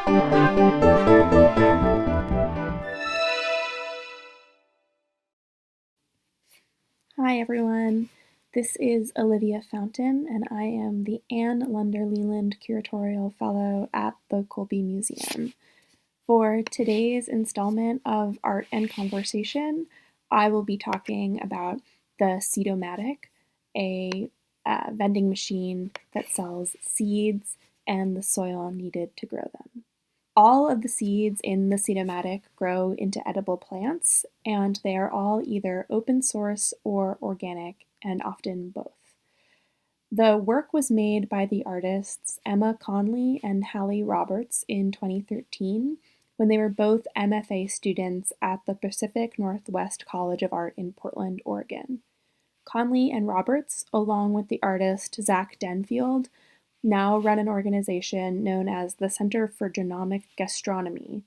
Hi everyone, this is Olivia Fountain and I am the Lunder Leland Curatorial Fellow at the Colby Museum. For today's installment of Art and Conversation, I will be talking about the SEED-O-MATIC, a vending machine that sells seeds and the soil needed to grow them. All of the seeds in the SEED-O-MATIC grow into edible plants, and they are all either open source or organic, and often both. The work was made by the artists Emma Conley and Hallie Roberts in 2013 when they were both MFA students at the Pacific Northwest College of Art in Portland, Oregon. Conley and Roberts, along with the artist Zach Denfield, now run an organization known as the Center for Genomic Gastronomy,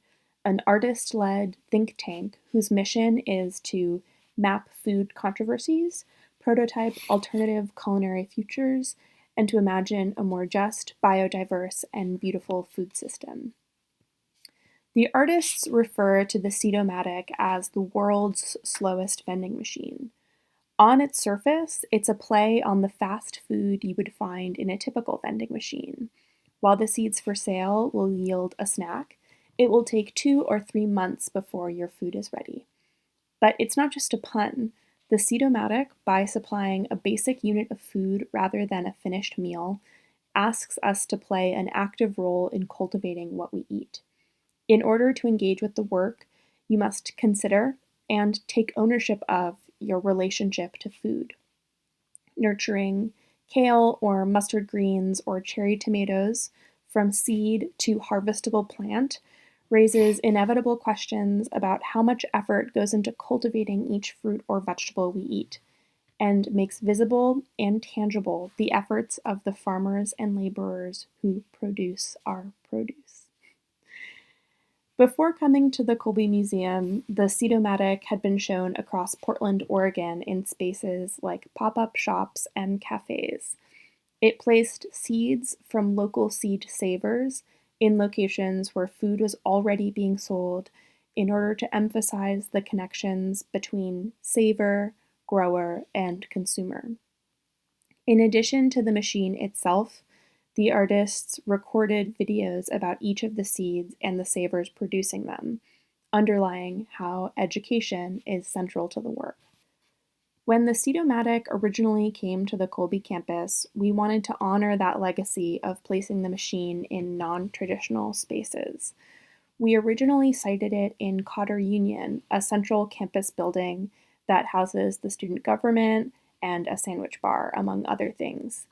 an artist-led think tank whose mission is to map food controversies, prototype alternative culinary futures, and to imagine a more just, biodiverse, and beautiful food system. The artists refer to the SEED-O-MATIC as the world's slowest vending machine. On its surface, it's a play on the fast food you would find in a typical vending machine. While the seeds for sale will yield a snack, it will take 2 or 3 months before your food is ready. But it's not just a pun. The SEED-O-MATIC, by supplying a basic unit of food rather than a finished meal, asks us to play an active role in cultivating what we eat. In order to engage with the work, you must consider and take ownership of your relationship to food. Nurturing kale or mustard greens or cherry tomatoes from seed to harvestable plant raises inevitable questions about how much effort goes into cultivating each fruit or vegetable we eat, and makes visible and tangible the efforts of the farmers and laborers who produce our produce. Before coming to the Colby Museum, the SEED-O-MATIC had been shown across Portland, Oregon in spaces like pop-up shops and cafes. It placed seeds from local seed savers in locations where food was already being sold in order to emphasize the connections between saver, grower, and consumer. In addition to the machine itself, the artists recorded videos about each of the seeds and the savers producing them, underlying how education is central to the work. When the SEED-O-MATIC originally came to the Colby campus, we wanted to honor that legacy of placing the machine in non-traditional spaces. We originally sited it in Cotter Union, a central campus building that houses the student government and a sandwich bar, among other things.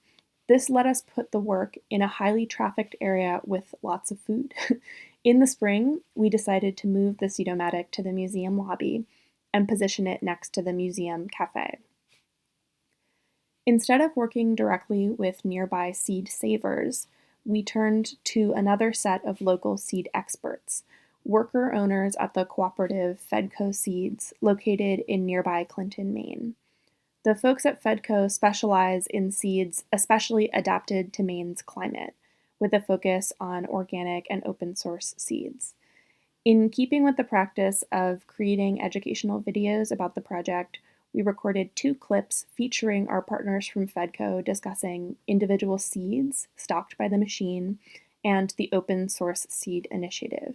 This let us put the work in a highly trafficked area with lots of food. In the spring, we decided to move the SEED-O-MATIC to the museum lobby and position it next to the museum cafe. Instead of working directly with nearby seed savers, we turned to another set of local seed experts, worker owners at the cooperative Fedco Seeds, located in nearby Clinton, Maine. The folks at Fedco specialize in seeds especially adapted to Maine's climate, with a focus on organic and open source seeds. In keeping with the practice of creating educational videos about the project, we recorded 2 clips featuring our partners from Fedco discussing individual seeds stocked by the machine and the open source seed initiative.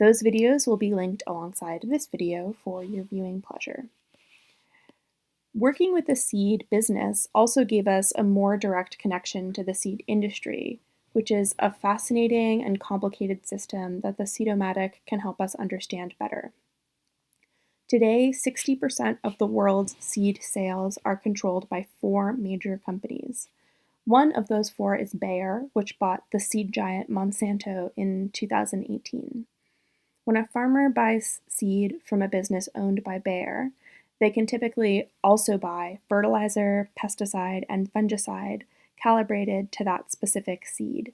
Those videos will be linked alongside this video for your viewing pleasure. Working with the seed business also gave us a more direct connection to the seed industry, which is a fascinating and complicated system that the SEED-O-MATIC can help us understand better. Today, 60% of the world's seed sales are controlled by 4 major companies. One of those 4 is Bayer, which bought the seed giant Monsanto in 2018. When a farmer buys seed from a business owned by Bayer, they can typically also buy fertilizer, pesticide, and fungicide calibrated to that specific seed.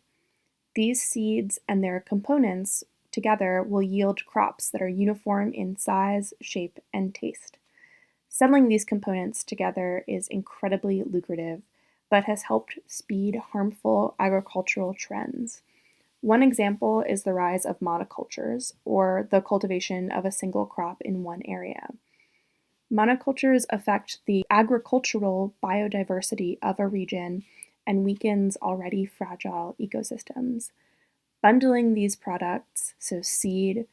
These seeds and their components together will yield crops that are uniform in size, shape, and taste. Selling these components together is incredibly lucrative, but has helped speed harmful agricultural trends. One example is the rise of monocultures, or the cultivation of a single crop in one area. Monocultures affect the agricultural biodiversity of a region and weakens already fragile ecosystems. Bundling these products, so seed,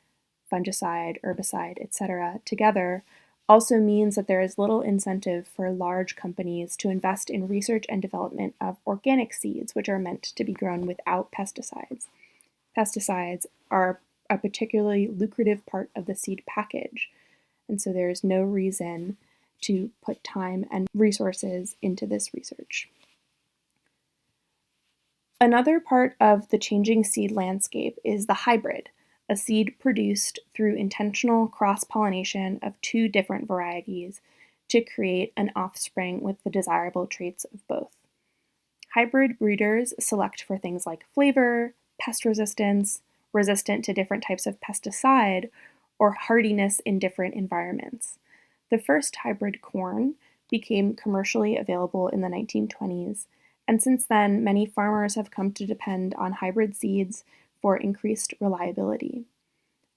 fungicide, herbicide, etc., together also means that there is little incentive for large companies to invest in research and development of organic seeds, which are meant to be grown without pesticides. Pesticides are a particularly lucrative part of the seed package, and so there is no reason to put time and resources into this research. Another part of the changing seed landscape is the hybrid, a seed produced through intentional cross-pollination of two different varieties to create an offspring with the desirable traits of both. Hybrid breeders select for things like flavor, pest resistance, resistant to different types of pesticide, or hardiness in different environments. The first hybrid corn became commercially available in the 1920s, and since then, many farmers have come to depend on hybrid seeds for increased reliability.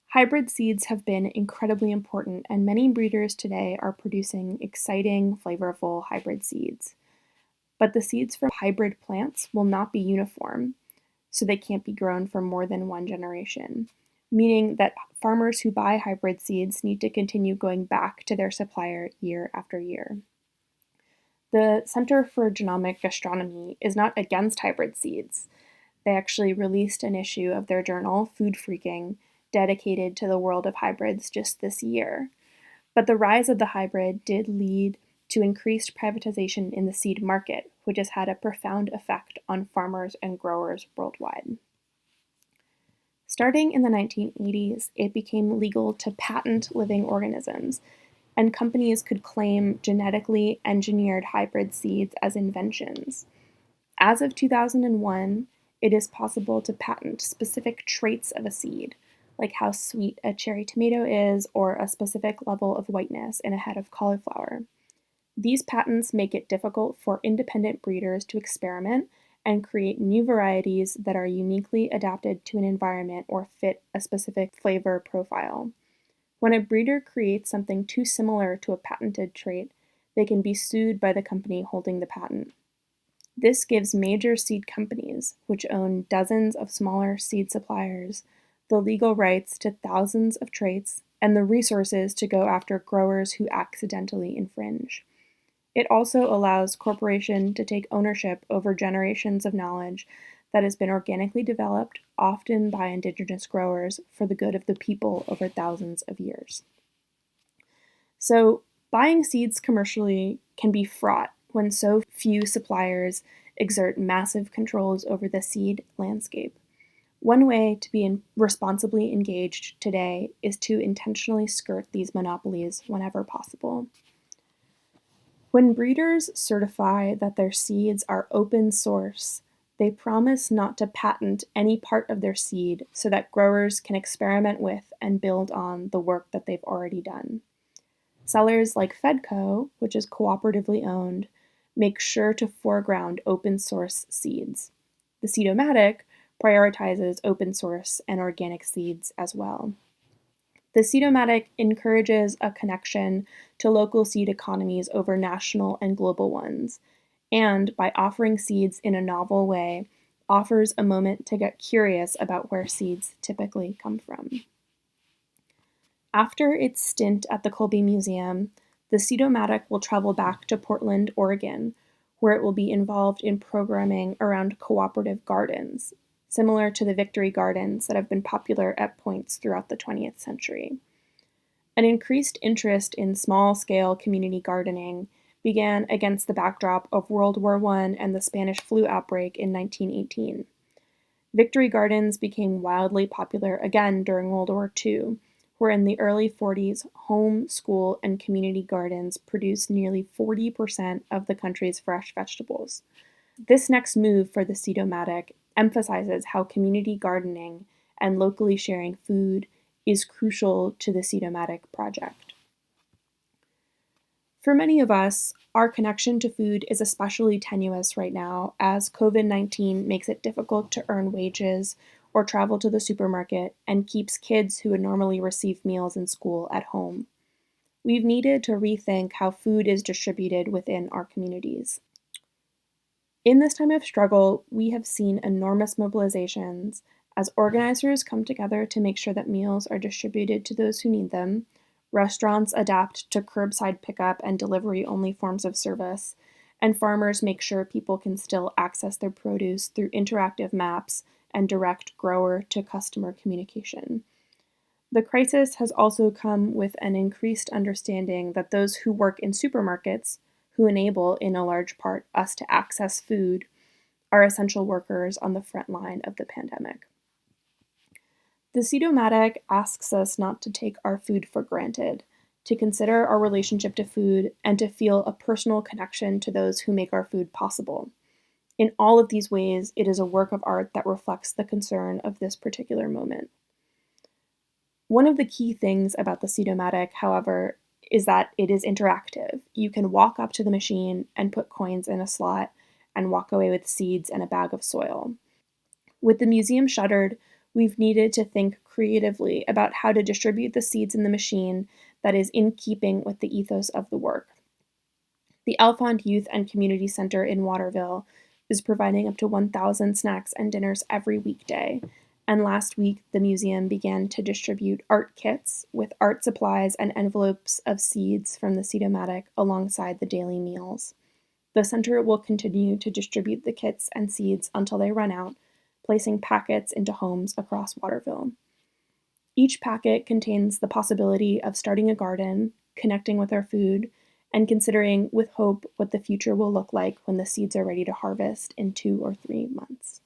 Hybrid seeds have been incredibly important, and many breeders today are producing exciting, flavorful hybrid seeds. But the seeds from hybrid plants will not be uniform, so they can't be grown for more than one generation, meaning that farmers who buy hybrid seeds need to continue going back to their supplier year after year. The Center for Genomic Gastronomy is not against hybrid seeds. They actually released an issue of their journal, Food Freaking, dedicated to the world of hybrids just this year. But the rise of the hybrid did lead to increased privatization in the seed market, which has had a profound effect on farmers and growers worldwide. Starting in the 1980s, it became legal to patent living organisms, and companies could claim genetically engineered hybrid seeds as inventions. As of 2001, it is possible to patent specific traits of a seed, like how sweet a cherry tomato is or a specific level of whiteness in a head of cauliflower. These patents make it difficult for independent breeders to experiment and create new varieties that are uniquely adapted to an environment or fit a specific flavor profile. When a breeder creates something too similar to a patented trait, they can be sued by the company holding the patent. This gives major seed companies, which own dozens of smaller seed suppliers, the legal rights to thousands of traits and the resources to go after growers who accidentally infringe. It also allows corporations to take ownership over generations of knowledge that has been organically developed, often by indigenous growers, for the good of the people over thousands of years. So, buying seeds commercially can be fraught when so few suppliers exert massive controls over the seed landscape. One way to be responsibly engaged today is to intentionally skirt these monopolies whenever possible. When breeders certify that their seeds are open source, they promise not to patent any part of their seed so that growers can experiment with and build on the work that they've already done. Sellers like Fedco, which is cooperatively owned, make sure to foreground open source seeds. The SEED-O-MATIC prioritizes open source and organic seeds as well. The SEED-O-MATIC encourages a connection to local seed economies over national and global ones, and by offering seeds in a novel way, offers a moment to get curious about where seeds typically come from. After its stint at the Colby Museum, the SEED-O-MATIC will travel back to Portland, Oregon, where it will be involved in programming around cooperative gardens, similar to the Victory Gardens that have been popular at points throughout the 20th century. An increased interest in small-scale community gardening began against the backdrop of World War I and the Spanish flu outbreak in 1918. Victory Gardens became wildly popular again during World War II, where in the early 40s, home, school, and community gardens produced nearly 40% of the country's fresh vegetables. This next move for the SEED-O-MATIC emphasizes how community gardening and locally sharing food is crucial to the SEED-O-MATIC project. For many of us, our connection to food is especially tenuous right now as COVID-19 makes it difficult to earn wages or travel to the supermarket and keeps kids who would normally receive meals in school at home. We've needed to rethink how food is distributed within our communities. In this time of struggle, we have seen enormous mobilizations as organizers come together to make sure that meals are distributed to those who need them, restaurants adapt to curbside pickup and delivery only forms of service, and farmers make sure people can still access their produce through interactive maps and direct grower to customer communication. The crisis has also come with an increased understanding that those who work in supermarkets, who enable, in a large part, us to access food, are essential workers on the front line of the pandemic. The SEED-O-MATIC asks us not to take our food for granted, to consider our relationship to food, and to feel a personal connection to those who make our food possible. In all of these ways, it is a work of art that reflects the concern of this particular moment. One of the key things about the SEED-O-MATIC, however, is that it is interactive. You can walk up to the machine and put coins in a slot and walk away with seeds and a bag of soil. With the museum shuttered, we've needed to think creatively about how to distribute the seeds in the machine that is in keeping with the ethos of the work. The Alfond Youth and Community Center in Waterville is providing up to 1,000 snacks and dinners every weekday, and last week the museum began to distribute art kits with art supplies and envelopes of seeds from the SEED-O-MATIC alongside the daily meals. The center will continue to distribute the kits and seeds until they run out, placing packets into homes across Waterville. Each packet contains the possibility of starting a garden, connecting with our food, and considering with hope what the future will look like when the seeds are ready to harvest in 2 or 3 months.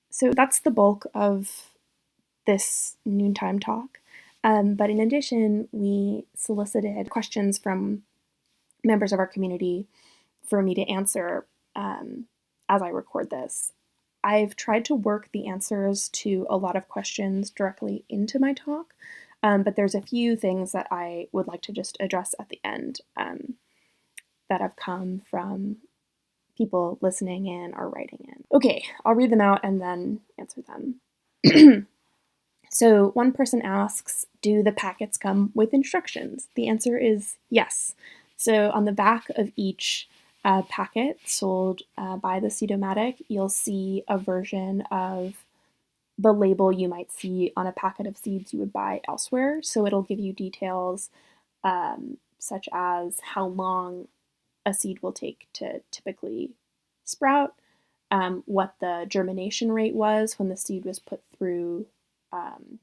So that's the bulk of this noontime talk. But in addition, we solicited questions from members of our community for me to answer as I record this. I've tried to work the answers to a lot of questions directly into my talk, but there's a few things that I would like to just address at the end that have come from people listening in or writing in. Okay, I'll read them out and then answer them. So one person asks, do the packets come with instructions? The answer is yes. So on the back of each packet sold by the SEED-O-MATIC, you'll see a version of the label you might see on a packet of seeds you would buy elsewhere. So it'll give you details such as how long a seed will take to typically sprout, what the germination rate was when the seed was put through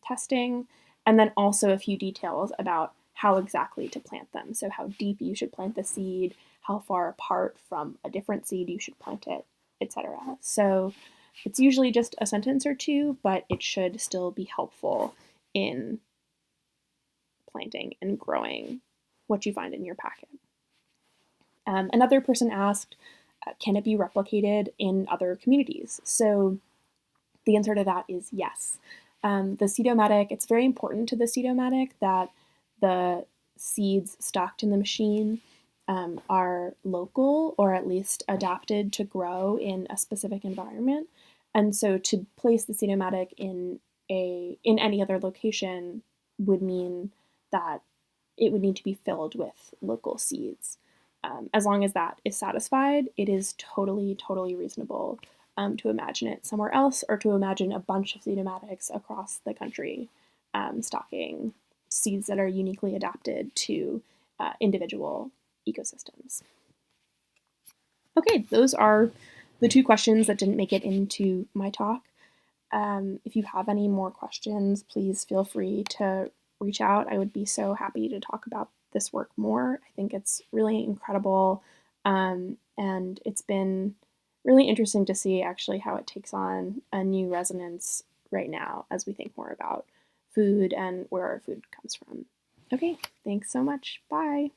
testing, and then also a few details about how exactly to plant them. So how deep you should plant the seed, how far apart from a different seed you should plant it, etc. So it's usually just a sentence or two, but it should still be helpful in planting and growing what you find in your packet. Another person asked, can it be replicated in other communities? So the answer to that is yes. The SEED-O-MATIC, it's very important to the SEED-O-MATIC that the seeds stocked in the machine are local or at least adapted to grow in a specific environment. And so to place the SEED-O-MATIC in any other location would mean that it would need to be filled with local seeds. As long as that is satisfied, it is totally reasonable to imagine it somewhere else, or to imagine a bunch of SEED-O-MATICs across the country stocking seeds that are uniquely adapted to individual ecosystems. Okay, those are the 2 questions that didn't make it into my talk. If you have any more questions, please feel free to reach out. I would be so happy to talk about this work more. I think it's really incredible, and it's been really interesting to see actually how it takes on a new resonance right now as we think more about food and where our food comes from. Okay, thanks so much. Bye.